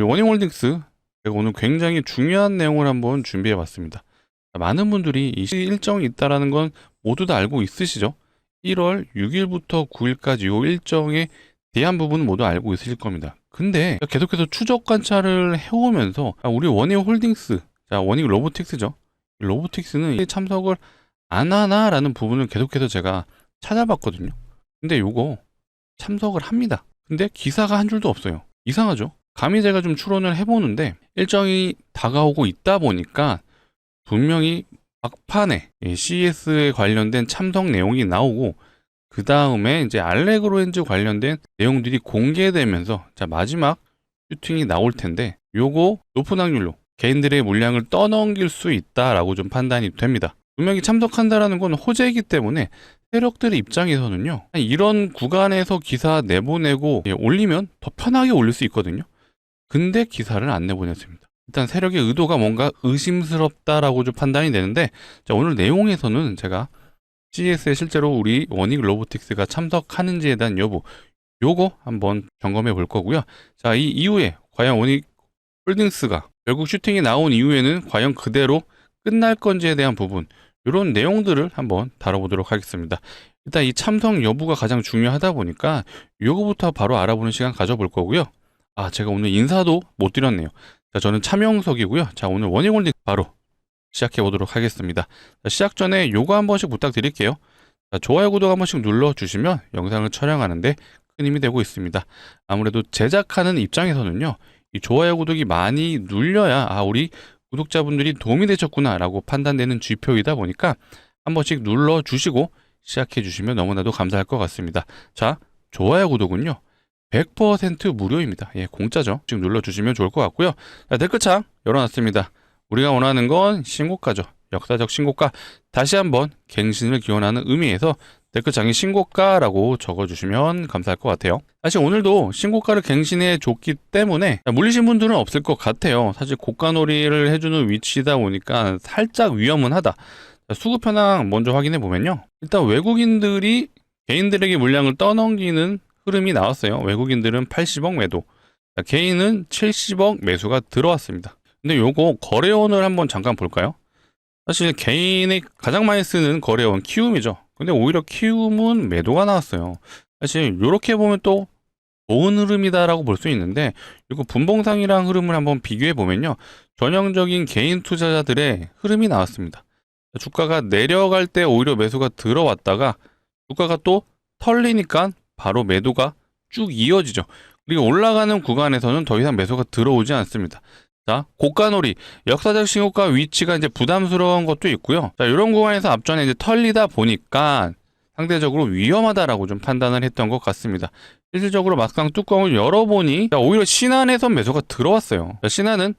원익홀딩스, 제가 오늘 굉장히 중요한 내용을 한번 준비해 봤습니다. 많은 분들이 이 일정이 있다라는 건 모두 다 알고 있으시죠? 1월 6일부터 9일까지 이 일정에 대한 부분은 모두 알고 있으실 겁니다. 근데 계속해서 추적 관찰을 해오면서 우리 원익홀딩스, 자, 원익 로보틱스죠. 로보틱스는 참석을 안 하나라는 부분을 계속해서 제가 찾아봤거든요. 근데 요거 참석을 합니다. 근데 기사가 한 줄도 없어요. 이상하죠? 감히 제가 좀 추론을 해보는데 일정이 다가오고 있다 보니까 분명히 막판에 CES에 관련된 참석 내용이 나오고 그 다음에 이제 알레그로엔즈 관련된 내용들이 공개되면서 자, 마지막 슈팅이 나올 텐데 요거 높은 확률로 개인들의 물량을 떠넘길 수 있다라고 좀 판단이 됩니다. 분명히 참석한다라는 건 호재이기 때문에 세력들의 입장에서는요, 이런 구간에서 기사 내보내고 올리면 더 편하게 올릴 수 있거든요. 근데 기사를 안 내보냈습니다. 일단 세력의 의도가 뭔가 의심스럽다라고 좀 판단이 되는데, 자, 오늘 내용에서는 제가 CES에 실제로 우리 원익 로보틱스가 참석하는지에 대한 여부, 요거 한번 점검해 볼 거고요. 자, 이 이후에 과연 원익 홀딩스가 결국 슈팅이 나온 이후에는 과연 그대로 끝날 건지에 대한 부분, 이런 내용들을 한번 다뤄보도록 하겠습니다. 일단 이 참석 여부가 가장 중요하다 보니까 요거부터 바로 알아보는 시간 가져볼 거고요. 아, 제가 오늘 인사도 못 드렸네요. 자, 저는 차명석이고요. 자, 오늘 원익홀딩 바로 시작해 보도록 하겠습니다. 자, 시작 전에 요거 한 번씩 부탁드릴게요. 자, 좋아요, 구독 한 번씩 눌러주시면 영상을 촬영하는데 큰 힘이 되고 있습니다. 아무래도 제작하는 입장에서는요, 이 좋아요, 구독이 많이 눌려야 우리 구독자분들이 도움이 되셨구나 라고 판단되는 지표이다 보니까 한 번씩 눌러주시고 시작해 주시면 너무나도 감사할 것 같습니다. 자, 좋아요, 구독은요 100% 무료입니다. 예, 공짜죠. 지금 눌러주시면 좋을 것 같고요. 자, 댓글창 열어놨습니다. 우리가 원하는 건 신고가죠. 역사적 신고가. 다시 한번 갱신을 기원하는 의미에서 댓글창에 신고가라고 적어주시면 감사할 것 같아요. 사실 오늘도 신고가를 갱신해 줬기 때문에 물리신 분들은 없을 것 같아요. 사실 고가놀이를 해주는 위치다 보니까 살짝 위험은 하다. 수급 현황 먼저 확인해 보면요, 일단 외국인들이 개인들에게 물량을 떠넘기는 흐름이 나왔어요. 외국인들은 80억 매도, 개인은 70억 매수가 들어왔습니다. 근데 요거 거래원을 한번 잠깐 볼까요? 사실 개인이 가장 많이 쓰는 거래원 키움이죠. 근데 오히려 키움은 매도가 나왔어요. 사실 이렇게 보면 또 좋은 흐름이다라고 볼 수 있는데, 이거 분봉상이랑 흐름을 한번 비교해 보면요, 전형적인 개인 투자자들의 흐름이 나왔습니다. 주가가 내려갈 때 오히려 매수가 들어왔다가 주가가 또 털리니까 바로 매도가 쭉 이어지죠. 그리고 올라가는 구간에서는 더 이상 매수가 들어오지 않습니다. 자, 고가놀이, 역사적 신고가 위치가 이제 부담스러운 것도 있고요. 자, 이런 구간에서 앞전에 이제 털리다 보니까 상대적으로 위험하다라고 좀 판단을 했던 것 같습니다. 실질적으로 막상 뚜껑을 열어보니 오히려 신한에서 매수가 들어왔어요. 자, 신한은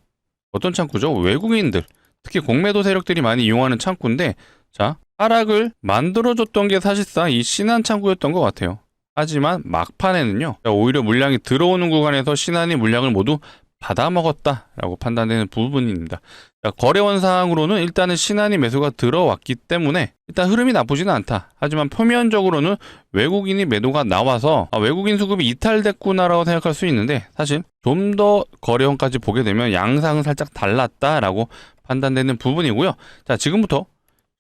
어떤 창구죠? 외국인들, 특히 공매도 세력들이 많이 이용하는 창구인데, 자, 하락을 만들어줬던 게 사실상 이 신한 창구였던 것 같아요. 하지만 막판에는요, 오히려 물량이 들어오는 구간에서 신한이 물량을 모두 받아먹었다라고 판단되는 부분입니다. 자, 거래원 상으로는 일단은 신한이 매수가 들어왔기 때문에 일단 흐름이 나쁘지는 않다. 하지만 표면적으로는 외국인이 매도가 나와서 외국인 수급이 이탈됐구나라고 생각할 수 있는데, 사실 좀 더 거래원까지 보게 되면 양상은 살짝 달랐다라고 판단되는 부분이고요. 자, 지금부터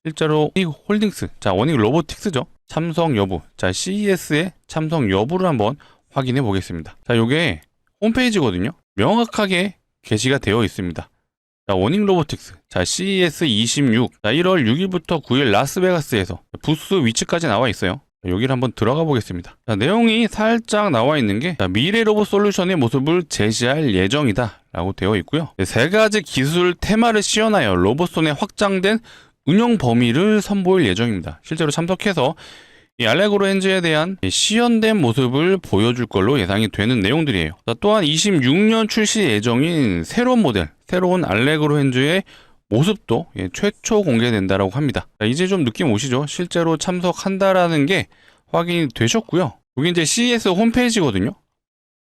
실제로 이 홀딩스, 자, 원익 로보틱스죠, 참석 여부, 자, CES의 참석 여부를 한번 확인해 보겠습니다. 자, 요게 홈페이지거든요. 명확하게 게시가 되어 있습니다. 자, 원익 로보틱스, 자, CES 26, 자, 1월 6일부터 9일 라스베가스에서 부스 위치까지 나와 있어요. 자, 여기를 한번 들어가 보겠습니다. 자, 내용이 살짝 나와 있는 게, 자, 미래 로봇 솔루션의 모습을 제시할 예정이다 라고 되어 있고요. 세 가지 기술 테마를 씌워나여 로봇손의 확장된 운영 범위를 선보일 예정입니다. 실제로 참석해서 이 알레그로 핸즈에 대한 시연된 모습을 보여줄 걸로 예상이 되는 내용들이에요. 또한 26년 출시 예정인 새로운 모델, 새로운 알레그로 핸즈의 모습도 최초 공개된다라고 합니다. 이제 좀 느낌 오시죠? 실제로 참석한다라는 게 확인이 되셨고요. 여기 이제 CES 홈페이지거든요.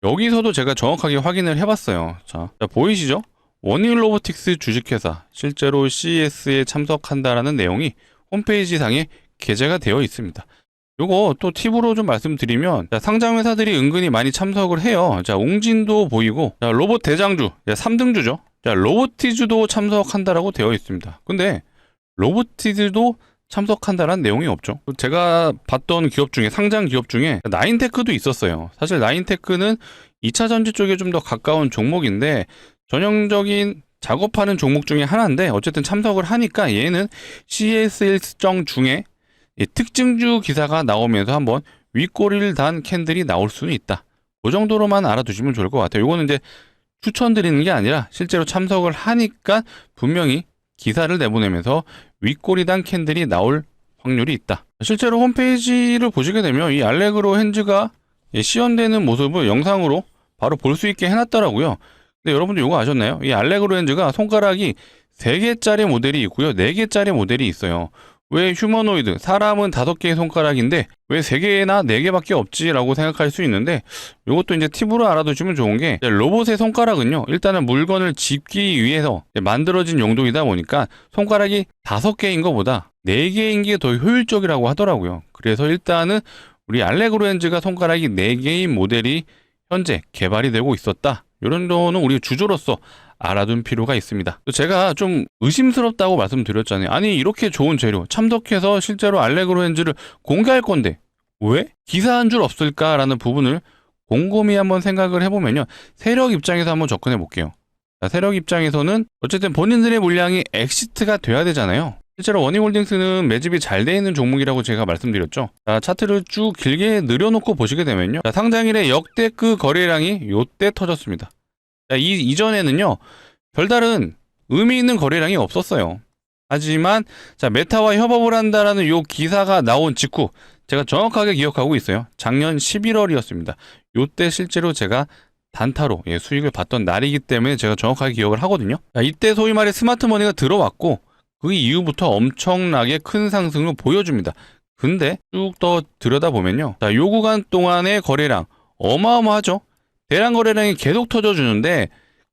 여기서도 제가 정확하게 확인을 해봤어요. 자, 보이시죠? 원익 로보틱스 주식회사 실제로 CES에 참석한다라는 내용이 홈페이지 상에 게재가 되어 있습니다. 요거 또 팁으로 좀 말씀드리면, 자, 상장 회사들이 은근히 많이 참석을 해요. 자, 웅진도 보이고, 자, 로봇 대장주, 3등주죠. 자, 로보티즈도 참석한다라고 되어 있습니다. 근데 로보티즈도 참석한다라는 내용이 없죠. 제가 봤던 기업 중에, 상장 기업 중에 나인테크도 있었어요. 사실 나인테크는 2차 전지 쪽에 좀 더 가까운 종목인데, 전형적인 작업하는 종목 중에 하나인데, 어쨌든 참석을 하니까 얘는 CES 일정 중에 이 특징주 기사가 나오면서 한번 윗꼬리를 단 캔들이 나올 수는 있다. 그 정도로만 알아두시면 좋을 것 같아요. 이거는 이제 추천드리는 게 아니라 실제로 참석을 하니까 분명히 기사를 내보내면서 윗꼬리 단 캔들이 나올 확률이 있다. 실제로 홈페이지를 보시게 되면 이 알레그로 핸즈가 시연되는 모습을 영상으로 바로 볼 수 있게 해놨더라고요. 근데 여러분들 이거 아셨나요? 이 알레그로 핸즈가 손가락이 3개짜리 모델이 있고요, 4개짜리 모델이 있어요. 왜 휴머노이드, 사람은 5개의 손가락인데 왜 3개나 4개밖에 없지라고 생각할 수 있는데, 이것도 이제 팁으로 알아두시면 좋은 게, 로봇의 손가락은요, 일단은 물건을 짚기 위해서 만들어진 용도이다 보니까 손가락이 5개인 것보다 4개인 게 더 효율적이라고 하더라고요. 그래서 일단은 우리 알레그로 핸즈가 손가락이 4개인 모델이 현재 개발이 되고 있었다. 이런 거는 우리 주주로서 알아둔 필요가 있습니다. 제가 좀 의심스럽다고 말씀드렸잖아요. 아니, 이렇게 좋은 재료 참석해서 실제로 알레그로 핸즈를 공개할 건데 왜 기사 한 줄 없을까라는 부분을 곰곰이 한번 생각을 해보면요, 세력 입장에서 한번 접근해 볼게요. 자, 세력 입장에서는 어쨌든 본인들의 물량이 엑시트가 돼야 되잖아요. 실제로 워닝홀딩스는 매집이 잘 돼 있는 종목이라고 제가 말씀드렸죠. 자, 차트를 쭉 길게 늘여놓고 보시게 되면요, 자, 상장일에 역대급 거래량이 요때 터졌습니다. 자, 이전에는요, 별다른 의미 있는 거래량이 없었어요. 하지만 자, 메타와 협업을 한다라는 요 기사가 나온 직후 제가 정확하게 기억하고 있어요. 작년 11월이었습니다. 요때 실제로 제가 단타로 수익을 봤던 날이기 때문에 제가 정확하게 기억을 하거든요. 자, 이때 소위 말해 스마트머니가 들어왔고 그 이후부터 엄청나게 큰 상승을 보여줍니다. 근데 쭉 더 들여다보면요, 자, 요 구간 동안의 거래량 어마어마하죠. 대량 거래량이 계속 터져주는데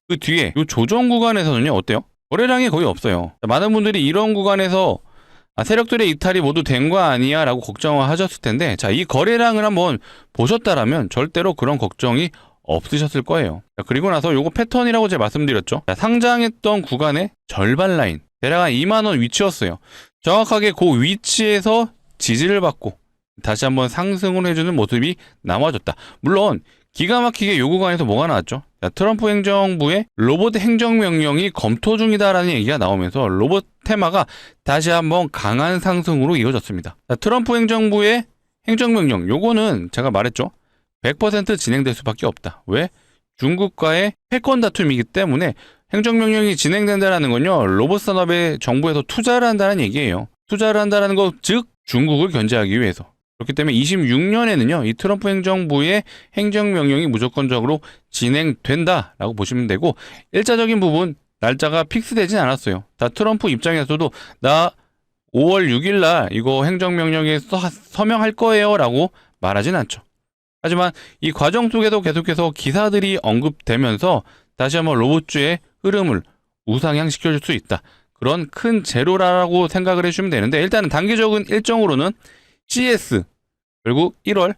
그 뒤에 이 조정 구간에서는요, 어때요? 거래량이 거의 없어요. 많은 분들이 이런 구간에서 세력들의 이탈이 모두 된 거 아니야 라고 걱정을 하셨을 텐데, 자, 이 거래량을 한번 보셨다라면 절대로 그런 걱정이 없으셨을 거예요. 자, 그리고 나서 요거 패턴이라고 제가 말씀드렸죠. 자, 상장했던 구간의 절반 라인, 대략 한 2만원 위치였어요. 정확하게 그 위치에서 지지를 받고 다시 한번 상승을 해주는 모습이 나와줬다. 물론 기가 막히게 요 구간에서 뭐가 나왔죠? 자, 트럼프 행정부의 로봇 행정명령이 검토 중이다라는 얘기가 나오면서 로봇 테마가 다시 한번 강한 상승으로 이어졌습니다. 자, 트럼프 행정부의 행정명령, 요거는 제가 말했죠, 100% 진행될 수밖에 없다. 왜? 중국과의 패권 다툼이기 때문에 행정명령이 진행된다는 건요, 로봇 산업에 정부에서 투자를 한다는 얘기예요. 투자를 한다는 거, 즉 중국을 견제하기 위해서. 그렇기 때문에 26년에는요, 이 트럼프 행정부의 행정명령이 무조건적으로 진행된다라고 보시면 되고, 일자적인 부분 날짜가 픽스되진 않았어요. 다 트럼프 입장에서도 나 5월 6일 날 이거 행정명령에 서명할 거예요 라고 말하진 않죠. 하지만 이 과정 속에도 계속해서 기사들이 언급되면서 다시 한번 로봇주의 흐름을 우상향시켜줄 수 있다. 그런 큰 재료라고 생각을 해주시면 되는데, 일단은 단기적인 일정으로는 CES, 결국 1월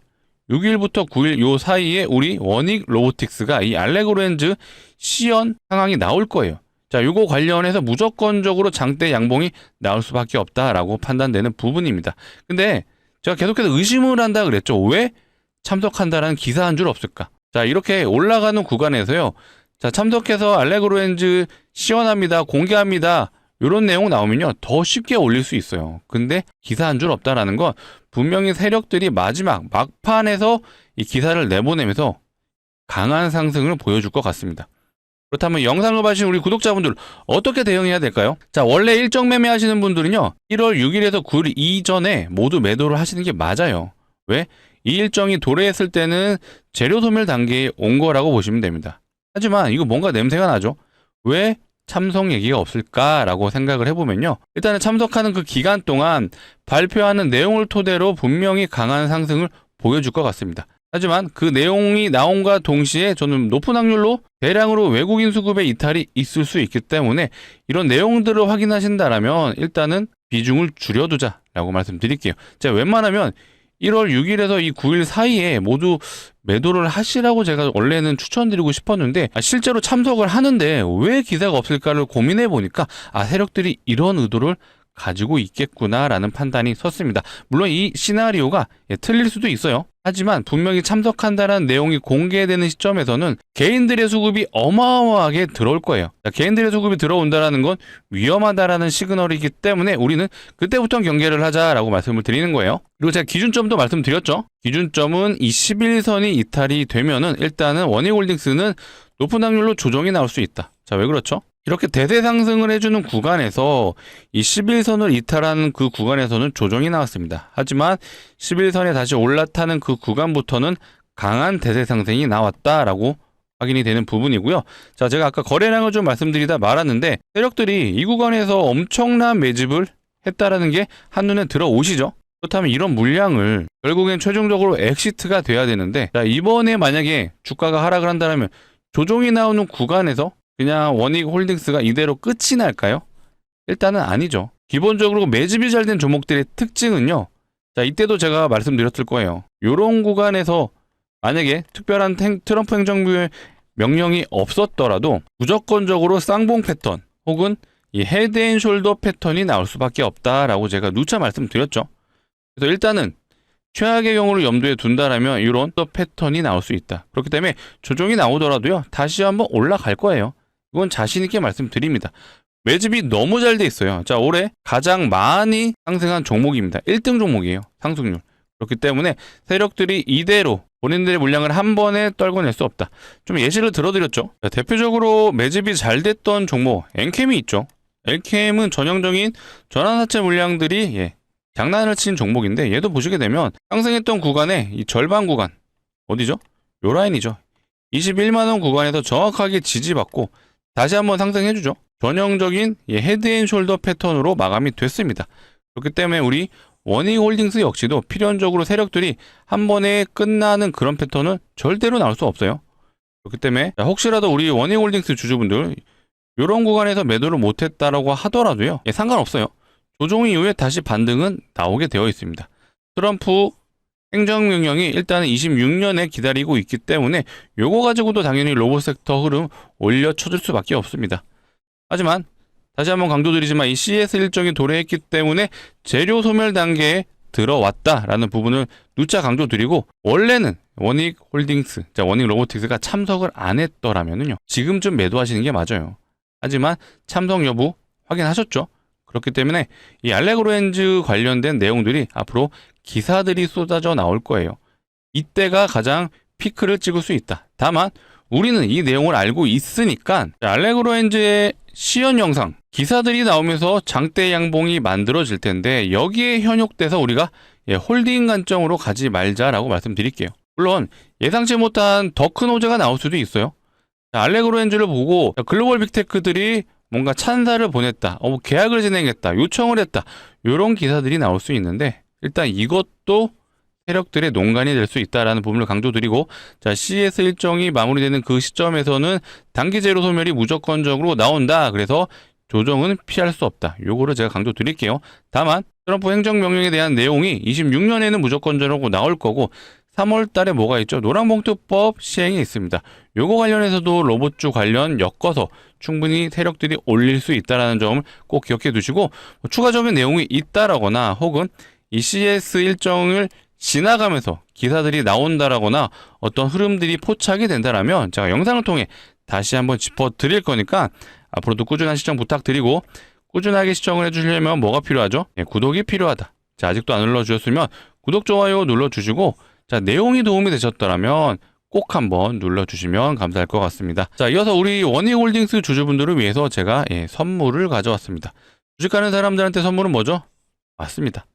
6일부터 9일 요 사이에 우리 원익 로보틱스가 이 알레그로 핸즈 시연 상황이 나올 거예요. 자, 요거 관련해서 무조건적으로 장대 양봉이 나올 수밖에 없다라고 판단되는 부분입니다. 근데 제가 계속해서 의심을 한다 그랬죠. 왜 참석한다라는 기사 한 줄 없을까? 자, 이렇게 올라가는 구간에서요, 자, 참석해서 알레그로 핸즈 시연합니다, 공개합니다, 이런 내용 나오면요, 더 쉽게 올릴 수 있어요. 근데 기사 한 줄 없다라는 건 분명히 세력들이 마지막 막판에서 이 기사를 내보내면서 강한 상승을 보여줄 것 같습니다. 그렇다면 영상을 봐주신 우리 구독자분들 어떻게 대응해야 될까요? 자, 원래 일정 매매 하시는 분들은요, 1월 6일에서 9일 이전에 모두 매도를 하시는 게 맞아요. 왜? 이 일정이 도래했을 때는 재료 소멸 단계에 온 거라고 보시면 됩니다. 하지만 이거 뭔가 냄새가 나죠? 왜 참석 얘기가 없을까라고 생각을 해보면요, 일단은 참석하는 그 기간 동안 발표하는 내용을 토대로 분명히 강한 상승을 보여줄 것 같습니다. 하지만 그 내용이 나온과 동시에 저는 높은 확률로 대량으로 외국인 수급의 이탈이 있을 수 있기 때문에 이런 내용들을 확인하신다라면 일단은 비중을 줄여두자라고 말씀드릴게요. 제가 웬만하면 1월 6일에서 이 9일 사이에 모두 매도를 하시라고 제가 원래는 추천드리고 싶었는데 실제로 참석을 하는데 왜 기사가 없을까를 고민해 보니까 세력들이 이런 의도를 가지고 있겠구나라는 판단이 섰습니다. 물론 이 시나리오가 틀릴 수도 있어요. 하지만 분명히 참석한다는 내용이 공개되는 시점에서는 개인들의 수급이 어마어마하게 들어올 거예요. 개인들의 수급이 들어온다는 건 위험하다라는 시그널이기 때문에 우리는 그때부터 경계를 하자라고 말씀을 드리는 거예요. 그리고 제가 기준점도 말씀드렸죠. 기준점은 이 11선이 이탈이 되면은 일단은 원익홀딩스는 높은 확률로 조정이 나올 수 있다. 자, 왜 그렇죠? 이렇게 대세 상승을 해주는 구간에서 이 11선을 이탈하는 그 구간에서는 조정이 나왔습니다. 하지만 11선에 다시 올라타는 그 구간부터는 강한 대세 상승이 나왔다라고 확인이 되는 부분이고요. 자, 제가 아까 거래량을 좀 말씀드리다 말았는데 세력들이 이 구간에서 엄청난 매집을 했다라는 게 한눈에 들어오시죠? 그렇다면 이런 물량을 결국엔 최종적으로 엑시트가 돼야 되는데, 자, 이번에 만약에 주가가 하락을 한다면 조정이 나오는 구간에서 그냥 원익홀딩스가 이대로 끝이 날까요? 일단은 아니죠. 기본적으로 매집이 잘 된 종목들의 특징은요. 자, 이때도 제가 말씀드렸을 거예요. 이런 구간에서 만약에 특별한 트럼프 행정부의 명령이 없었더라도 무조건적으로 쌍봉 패턴 혹은 이 헤드앤숄더 패턴이 나올 수밖에 없다라고 제가 누차 말씀드렸죠. 그래서 일단은 최악의 경우를 염두에 둔다라면 이런 패턴이 나올 수 있다. 그렇기 때문에 조정이 나오더라도요. 다시 한번 올라갈 거예요. 이건 자신 있게 말씀드립니다. 매집이 너무 잘 돼 있어요. 자, 올해 가장 많이 상승한 종목입니다. 1등 종목이에요. 상승률. 그렇기 때문에 세력들이 이대로 본인들의 물량을 한 번에 떨궈낼 수 없다. 좀 예시를 들어드렸죠. 자, 대표적으로 매집이 잘 됐던 종목 엔캠이 있죠. 엔캠은 전형적인 전환사채 물량들이 장난을 친 종목인데 얘도 보시게 되면 상승했던 구간의 이 절반 구간 어디죠? 요 라인이죠. 21만원 구간에서 정확하게 지지받고 다시 한번 상승해주죠. 전형적인 헤드앤숄더 패턴으로 마감이 됐습니다. 그렇기 때문에 우리 원익홀딩스 역시도 필연적으로 세력들이 한 번에 끝나는 그런 패턴은 절대로 나올 수 없어요. 그렇기 때문에 혹시라도 우리 원익홀딩스 주주분들 이런 구간에서 매도를 못했다라고 하더라도요. 상관없어요. 조정 이후에 다시 반등은 나오게 되어 있습니다. 트럼프 행정명령이 일단은 26년에 기다리고 있기 때문에 요거 가지고도 당연히 로봇 섹터 흐름 올려쳐줄 수밖에 없습니다. 하지만 다시 한번 강조드리지만 이 CS 일정이 도래했기 때문에 재료 소멸 단계에 들어왔다라는 부분을 누차 강조드리고 원래는 원익홀딩스, 원익로보틱스가 참석을 안 했더라면요. 지금쯤 매도하시는 게 맞아요. 하지만 참석 여부 확인하셨죠? 그렇기 때문에 이 알레그로엔즈 관련된 내용들이 앞으로 기사들이 쏟아져 나올 거예요. 이때가 가장 피크를 찍을 수 있다. 다만 우리는 이 내용을 알고 있으니까 알레그로엔즈의 시연 영상 기사들이 나오면서 장대 양봉이 만들어질 텐데 여기에 현혹돼서 우리가 홀딩 관점으로 가지 말자라고 말씀드릴게요. 물론 예상치 못한 더 큰 호재가 나올 수도 있어요. 알레그로엔즈를 보고 글로벌 빅테크들이 뭔가 찬사를 보냈다, 계약을 진행했다, 요청을 했다, 이런 기사들이 나올 수 있는데 일단 이것도 세력들의 농간이 될 수 있다라는 부분을 강조드리고, 자, CS 일정이 마무리되는 그 시점에서는 단기 재료 소멸이 무조건적으로 나온다. 그래서 조정은 피할 수 없다. 요거를 제가 강조드릴게요. 다만 트럼프 행정명령에 대한 내용이 26년에는 무조건적으로 나올 거고 3월 달에 뭐가 있죠? 노란봉투법 시행이 있습니다. 요거 관련해서도 로봇주 관련 엮어서 충분히 세력들이 올릴 수 있다는 점을 꼭 기억해 두시고, 추가적인 내용이 있다라거나 혹은 이 CS 일정을 지나가면서 기사들이 나온다라거나 어떤 흐름들이 포착이 된다라면 제가 영상을 통해 다시 한번 짚어드릴 거니까 앞으로도 꾸준한 시청 부탁드리고, 꾸준하게 시청을 해주시려면 뭐가 필요하죠? 구독이 필요하다. 자, 아직도 안 눌러주셨으면 구독, 좋아요 눌러주시고, 자, 내용이 도움이 되셨더라면 꼭 한번 눌러주시면 감사할 것 같습니다. 자, 이어서 우리 원익홀딩스 주주분들을 위해서 제가 선물을 가져왔습니다. 주식하는 사람들한테 선물은 뭐죠? 맞습니다.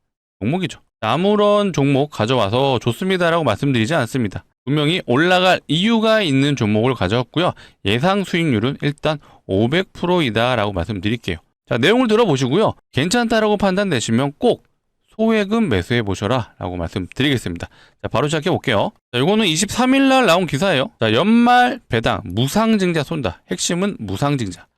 종목이죠. 아무런 종목 가져와서 좋습니다라고 말씀드리지 않습니다. 분명히 올라갈 이유가 있는 종목을 가져왔고요. 예상 수익률은 일단 500%이다라고 말씀드릴게요. 자, 내용을 들어보시고요. 괜찮다라고 판단되시면 꼭 소액은 매수해 보셔라 라고 말씀드리겠습니다. 자, 바로 시작해 볼게요. 자, 이거는 23일 날 나온 기사예요. 자, 연말 배당 무상증자 쏜다. 핵심은 무상증자.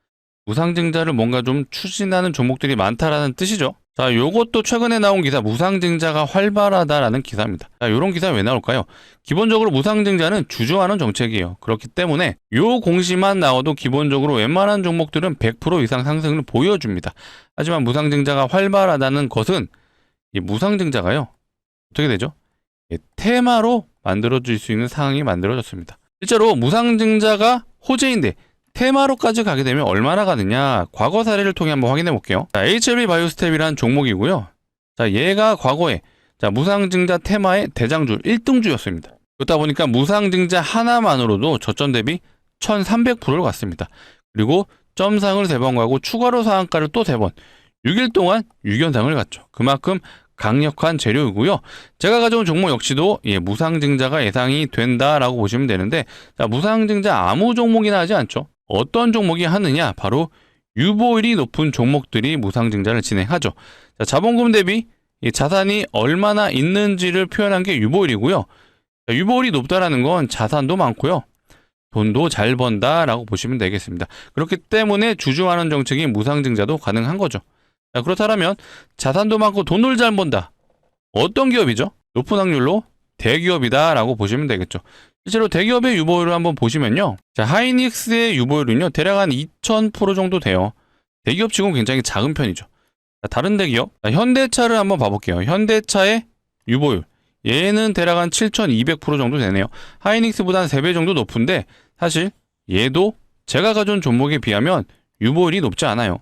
무상증자를 뭔가 좀 추진하는 종목들이 많다라는 뜻이죠. 자, 요것도 최근에 나온 기사 무상증자가 활발하다라는 기사입니다. 자, 요런 기사 왜 나올까요? 기본적으로 무상증자는 주주환원 정책이에요. 그렇기 때문에 요 공시만 나와도 기본적으로 웬만한 종목들은 100% 이상 상승을 보여줍니다. 하지만 무상증자가 활발하다는 것은 이 무상증자가요. 어떻게 되죠? 테마로 만들어질 수 있는 상황이 만들어졌습니다. 실제로 무상증자가 호재인데 테마로까지 가게 되면 얼마나 가느냐, 과거 사례를 통해 한번 확인해 볼게요. 자, HLB 바이오스텝이라는 종목이고요. 자, 얘가 과거에 무상증자 테마의 대장주 1등주였습니다. 그렇다 보니까 무상증자 하나만으로도 저점 대비 1300%를 갔습니다. 그리고 점상을 3번 가고 추가로 상한가를 또 3번, 6일 동안 6연상을 갔죠. 그만큼 강력한 재료이고요. 제가 가져온 종목 역시도 무상증자가 예상이 된다라고 보시면 되는데, 자, 무상증자 아무 종목이나 하지 않죠. 어떤 종목이 하느냐? 바로 유보율이 높은 종목들이 무상증자를 진행하죠. 자, 자본금 대비 자산이 얼마나 있는지를 표현한 게 유보율이고요. 자, 유보율이 높다라는 건 자산도 많고요. 돈도 잘 번다라고 보시면 되겠습니다. 그렇기 때문에 주주환원 정책이 무상증자도 가능한 거죠. 자, 그렇다면 자산도 많고 돈을 잘 번다. 어떤 기업이죠? 높은 확률로 대기업이다라고 보시면 되겠죠. 실제로 대기업의 유보율을 한번 보시면요. 자, 하이닉스의 유보율은요. 대략 한 2000% 정도 돼요. 대기업 치고는 굉장히 작은 편이죠. 자, 다른 대기업, 현대차를 한번 봐볼게요. 현대차의 유보율. 얘는 대략 한 7200% 정도 되네요. 하이닉스보다 한 3배 정도 높은데 사실 얘도 제가 가져온 종목에 비하면 유보율이 높지 않아요.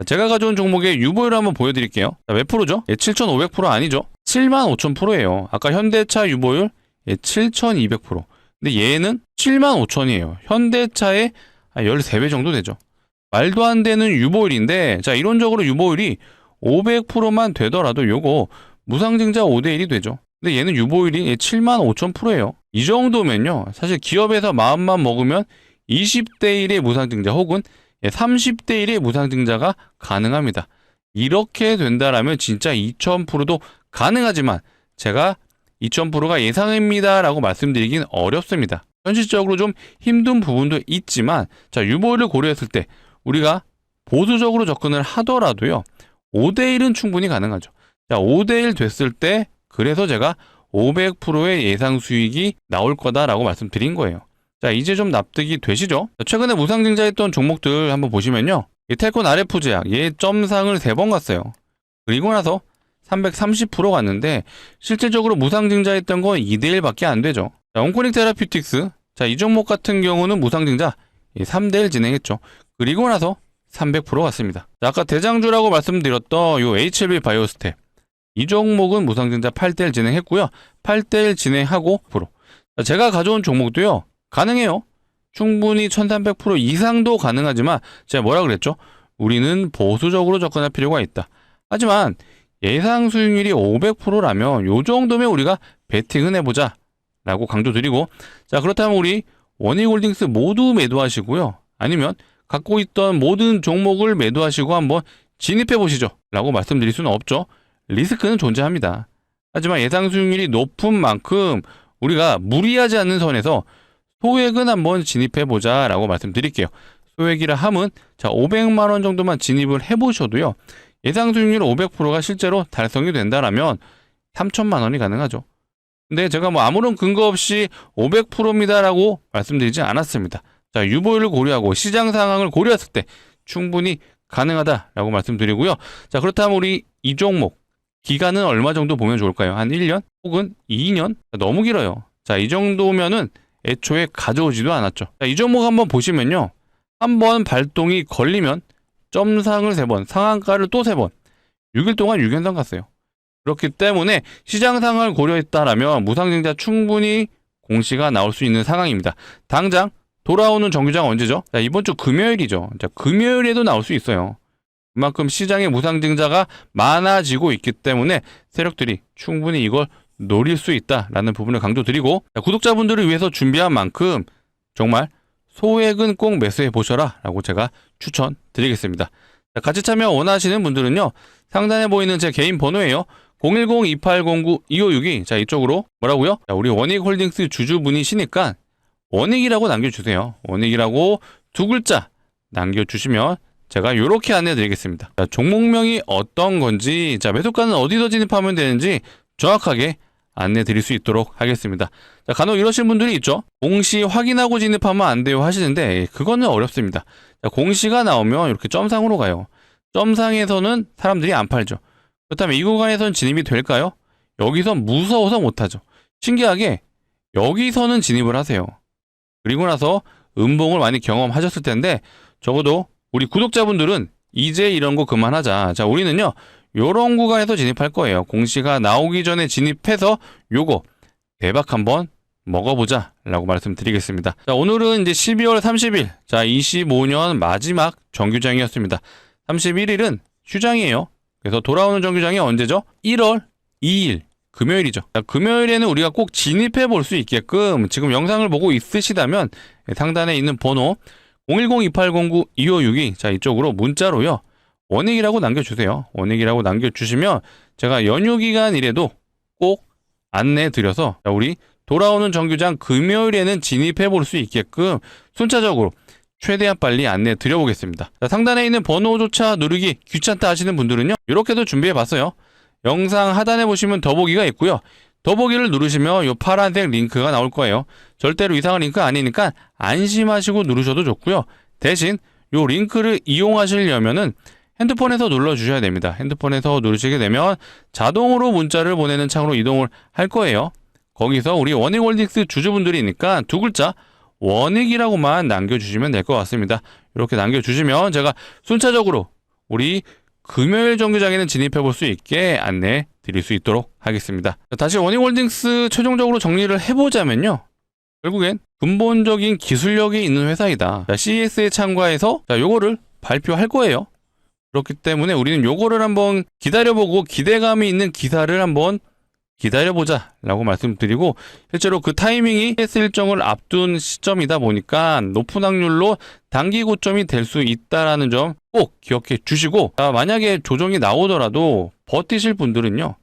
제가 가져온 종목의 유보율을 한번 보여드릴게요. 자, 몇 프로죠? 7500% 아니죠? 75000%예요. 아까 현대차 유보율 7200%. 근데 얘는 75000이에요. 현대차의 13배 정도 되죠. 말도 안 되는 유보율인데, 자, 이론적으로 유보율이 500%만 되더라도 요거 무상증자 5대1이 되죠. 근데 얘는 유보율이 75000%예요. 이 정도면요. 사실 기업에서 마음만 먹으면 20대1의 무상증자 혹은 30대1의 무상증자가 가능합니다. 이렇게 된다라면 진짜 2000%도 가능하지만 제가 2000%가 예상입니다 라고 말씀드리긴 어렵습니다. 현실적으로 좀 힘든 부분도 있지만, 자, 유보율을 고려했을 때 우리가 보수적으로 접근을 하더라도요 5대1은 충분히 가능하죠. 자, 5대1 됐을 때 그래서 제가 500%의 예상 수익이 나올 거다라고 말씀드린 거예요. 자, 이제 좀 납득이 되시죠? 최근에 무상증자했던 종목들 한번 보시면요. 텔콘 RF제약, 얘 점상을 3번 갔어요. 그리고 나서 330% 갔는데 실질적으로 무상증자했던 건 2대1밖에 안 되죠. 자, 온코닉 테라피틱스, 자, 이 종목 같은 경우는 무상증자 3대1 진행했죠. 그리고 나서 300% 갔습니다. 자, 아까 대장주라고 말씀드렸던 요 HLB 바이오스텝, 이 종목은 무상증자 8대1 진행했고요. 8대1 진행하고 자, 제가 가져온 종목도요. 가능해요. 충분히 1300% 이상도 가능하지만 제가 뭐라 그랬죠? 우리는 보수적으로 접근할 필요가 있다. 하지만 예상 수익률이 500%라면 요 정도면 우리가 베팅은 해보자 라고 강조드리고, 자, 그렇다면 우리 원익홀딩스 모두 매도하시고요. 아니면 갖고 있던 모든 종목을 매도하시고 한번 진입해 보시죠 라고 말씀드릴 수는 없죠. 리스크는 존재합니다. 하지만 예상 수익률이 높은 만큼 우리가 무리하지 않는 선에서 소액은 한번 진입해보자 라고 말씀드릴게요. 소액이라 함은 자 500만원 정도만 진입을 해보셔도요. 예상 수익률 500%가 실제로 달성이 된다라면 3천만원이 가능하죠. 근데 제가 아무런 근거 없이 500%입니다 라고 말씀드리지 않았습니다. 자, 유보율을 고려하고 시장 상황을 고려했을 때 충분히 가능하다라고 말씀드리고요. 자, 그렇다면 우리 이 종목 기간은 얼마 정도 보면 좋을까요? 한 1년 혹은 2년? 너무 길어요. 자, 이 정도면은 애초에 가져오지도 않았죠. 자, 이 종목 한번 보시면요. 한번 발동이 걸리면 점상을 3번, 상한가를 또 3번, 6일 동안 6연상 갔어요. 그렇기 때문에 시장 상황을 고려했다라면 무상증자 충분히 공시가 나올 수 있는 상황입니다. 당장 돌아오는 정규장 언제죠? 자, 이번 주 금요일이죠. 자, 금요일에도 나올 수 있어요. 그만큼 시장에 무상증자가 많아지고 있기 때문에 세력들이 충분히 이걸 노릴 수 있다라는 부분을 강조드리고, 구독자분들을 위해서 준비한 만큼 정말 소액은 꼭 매수해 보셔라 라고 제가 추천드리겠습니다. 같이 참여 원하시는 분들은요, 상단에 보이는 제 개인 번호예요. 010-2809-2562. 자, 이쪽으로 뭐라고요? 자, 우리 원익홀딩스 주주분이시니까 원익이라고 남겨주세요. 원익이라고 2글자 남겨주시면 제가 이렇게 안내 드리겠습니다. 자, 종목명이 어떤 건지, 자, 매수가는 어디서 진입하면 되는지 정확하게 안내 드릴 수 있도록 하겠습니다. 자, 간혹 이러신 분들이 있죠. 공시 확인하고 진입하면 안 돼요 하시는데 그거는 어렵습니다. 자, 공시가 나오면 이렇게 점상으로 가요. 점상에서는 사람들이 안 팔죠. 그렇다면 이 구간에서는 진입이 될까요? 여기선 무서워서 못하죠. 신기하게 여기서는 진입을 하세요. 그리고 나서 음봉을 많이 경험하셨을 텐데 적어도 우리 구독자분들은 이제 이런 거 그만하자. 자, 우리는요 요런 구간에서 진입할 거예요. 공시가 나오기 전에 진입해서 요거 대박 한번 먹어보자 라고 말씀드리겠습니다. 자, 오늘은 이제 12월 30일, 자, 25년 마지막 정규장이었습니다. 31일은 휴장이에요. 그래서 돌아오는 정규장이 언제죠? 1월 2일 금요일이죠. 자, 금요일에는 우리가 꼭 진입해 볼 수 있게끔 지금 영상을 보고 있으시다면 상단에 있는 번호 010-2809-2562, 자, 이쪽으로 문자로요 원익이라고 남겨주세요. 원익이라고 남겨주시면 제가 연휴 기간이라도 꼭 안내 드려서 우리 돌아오는 정규장 금요일에는 진입해 볼 수 있게끔 순차적으로 최대한 빨리 안내 드려보겠습니다. 자, 상단에 있는 번호조차 누르기 귀찮다 하시는 분들은요 이렇게도 준비해 봤어요. 영상 하단에 보시면 더보기가 있고요. 더보기를 누르시면 이 파란색 링크가 나올 거예요. 절대로 이상한 링크 아니니까 안심하시고 누르셔도 좋고요. 대신 이 링크를 이용하시려면은 핸드폰에서 눌러주셔야 됩니다. 핸드폰에서 누르시게 되면 자동으로 문자를 보내는 창으로 이동을 할 거예요. 거기서 우리 원익홀딩스 주주분들이니까 두 글자 원익이라고만 남겨주시면 될 것 같습니다. 이렇게 남겨주시면 제가 순차적으로 우리 금요일 정규장에는 진입해 볼 수 있게 안내 드릴 수 있도록 하겠습니다. 다시 원익홀딩스 최종적으로 정리를 해보자면요. 결국엔 근본적인 기술력이 있는 회사이다. 자, CES에 참가해서 요거를 발표할 거예요. 그렇기 때문에 우리는 요거를 한번 기다려보고 기대감이 있는 기사를 한번 기다려보자 라고 말씀드리고, 실제로 그 타이밍이 CS 일정을 앞둔 시점이다 보니까 높은 확률로 단기 고점이 될 수 있다는 점 꼭 기억해 주시고, 만약에 조정이 나오더라도 버티실 분들은요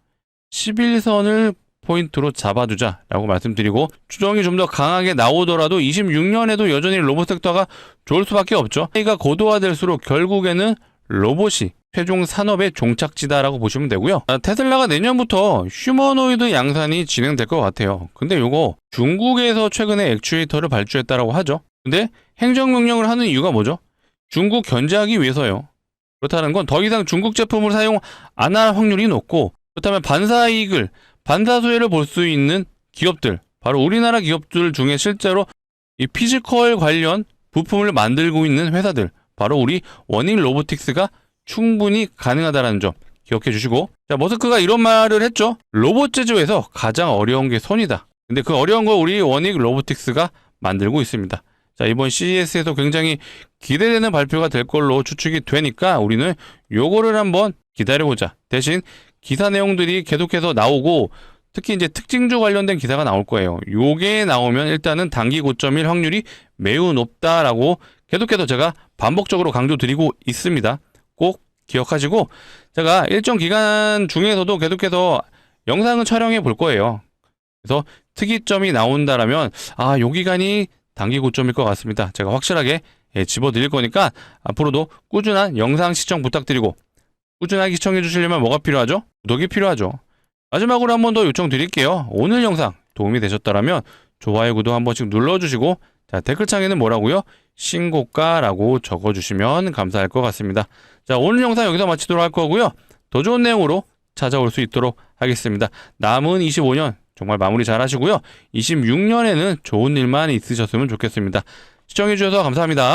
11선을 포인트로 잡아두자 라고 말씀드리고, 조정이 좀 더 강하게 나오더라도 26년에도 여전히 로봇 섹터가 좋을 수밖에 없죠. 차이가 고도화될수록 결국에는 로봇이 최종 산업의 종착지다라고 보시면 되고요. 테슬라가 내년부터 휴머노이드 양산이 진행될 것 같아요. 근데 요거 중국에서 최근에 액추에이터를 발주했다라고 하죠. 근데 행정명령을 하는 이유가 뭐죠? 중국 견제하기 위해서요. 그렇다는 건 더 이상 중국 제품을 사용 안 할 확률이 높고, 그렇다면 반사이익을, 반사수혜를 볼 수 있는 기업들, 바로 우리나라 기업들 중에 실제로 이 피지컬 관련 부품을 만들고 있는 회사들, 바로 우리 원익 로보틱스가 충분히 가능하다는 점 기억해 주시고, 자, 머스크가 이런 말을 했죠. 로봇 제조에서 가장 어려운 게 손이다. 근데 그 어려운 거 우리 원익 로보틱스가 만들고 있습니다. 자, 이번 CES에서 굉장히 기대되는 발표가 될 걸로 추측이 되니까 우리는 요거를 한번 기다려보자. 대신 기사 내용들이 계속해서 나오고, 특히 이제 특징주 관련된 기사가 나올 거예요. 요게 나오면 일단은 단기 고점일 확률이 매우 높다라고 계속해서 제가 반복적으로 강조드리고 있습니다. 꼭 기억하시고, 제가 일정 기간 중에서도 계속해서 영상을 촬영해 볼 거예요. 그래서 특이점이 나온다라면 요 기간이 단기 고점일 것 같습니다. 제가 확실하게 집어드릴 거니까 앞으로도 꾸준한 영상 시청 부탁드리고, 꾸준하게 시청해 주시려면 뭐가 필요하죠? 구독이 필요하죠. 마지막으로 한 번 더 요청 드릴게요. 오늘 영상 도움이 되셨다면 좋아요, 구독 한 번씩 눌러주시고, 자, 댓글창에는 뭐라고요? 신고가라고 적어주시면 감사할 것 같습니다. 자, 오늘 영상 여기서 마치도록 할 거고요. 더 좋은 내용으로 찾아올 수 있도록 하겠습니다. 남은 25년 정말 마무리 잘 하시고요. 26년에는 좋은 일만 있으셨으면 좋겠습니다. 시청해주셔서 감사합니다.